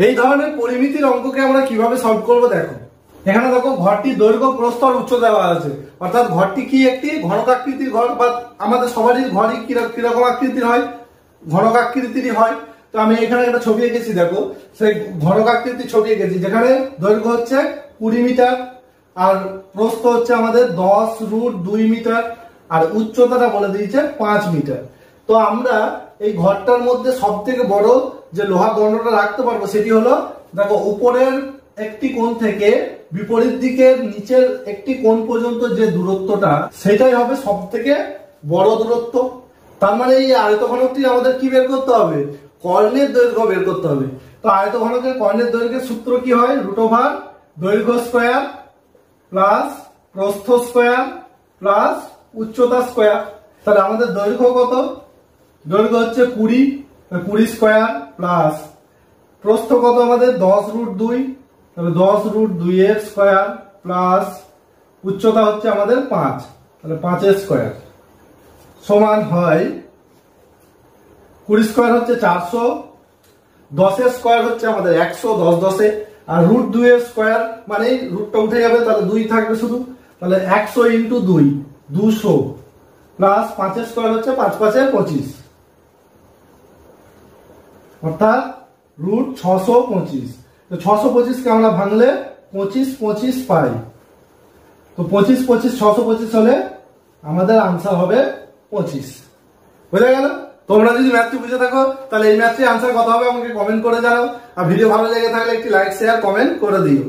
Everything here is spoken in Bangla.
এই ধরনের পরিমিতির অঙ্ককে আমরা কিভাবে সলভ করব দেখো। এখানে দেখো ঘরটির দৈর্ঘ্য প্রস্থ আর উচ্চতা দেওয়া আছে, অর্থাৎ ঘরটি কি একটি ঘনকাকৃতির ঘর, বা আমাদের সবারই ঘরই কিরকম আকৃতির হয়, ঘনকাকৃতিরই হয়। তো আমি এখানে একটা ছবি এঁকেছি, দেখো সেই ঘনকাকৃতির ছবি এঁকেছি, যেখানে দৈর্ঘ্য হচ্ছে 20 মিটার আর প্রস্থ হচ্ছে আমাদের 10√2 মিটার আর উচ্চতাটা বলে দিয়েছে 5 মিটার। তো আমরা এই ঘরটার মধ্যে সব থেকে বড় যে লোহা দণ্ডটা রাখতে পারবো সেটি হলো, দেখো উপরের একটি কোণ থেকে বিপরীত দিকের নিচের একটি কোণ পর্যন্ত যে দূরত্বটা, সেটাই হবে সব থেকে বড় দূরত্ব। তার মানে এই আয়তঘনকটি আমাদের কি বের করতে হবে, কর্ণের দৈর্ঘ্য বের করতে হবে। তো আয়তঘনকের কর্ণের দৈর্ঘ্যের সূত্র কি হয়, √ দৈর্ঘ্য স্কয়ার প্লাস প্রস্থ স্কয়ার প্লাস উচ্চতা স্কয়ার। তাহলে আমাদের দৈর্ঘ্য কত, দৈর্ঘ্য হচ্ছে 20 স্কয়ার প্লাস প্রস্থ কত আমাদের 10√2, তাহলে 10√2 এর স্কয়ার প্লাস উচ্চতা হচ্ছে আমাদের 5, তাহলে 5 এর স্কয়ার সমান হয় 20 স্কয়ার হচ্ছে 400, 10 এর স্কয়ার হচ্ছে আমাদের 100, 10 10 আর √2 এর স্কয়ার মানে রুটটা উঠে যাবে, তাহলে 2 থাকবে শুধু, তাহলে 100 × 2 200 প্লাস 5 এর স্কয়ার হচ্ছে 5 5 এর 25, অর্থাৎ √625। তো 625 কে আমরা ভাঙলে 25 25 পাই, তো 25 25 625 হলে আমাদের আনসার হবে 25। বুঝা গেল? তোমরা যদি ম্যাথটি বুঝে থাকো তাহলে এই ম্যাথটির আনসার কত হবে আমাকে কমেন্ট করে জানাও, আর ভিডিও ভালো লেগে থাকলে একটি লাইক শেয়ার কমেন্ট করে দিও।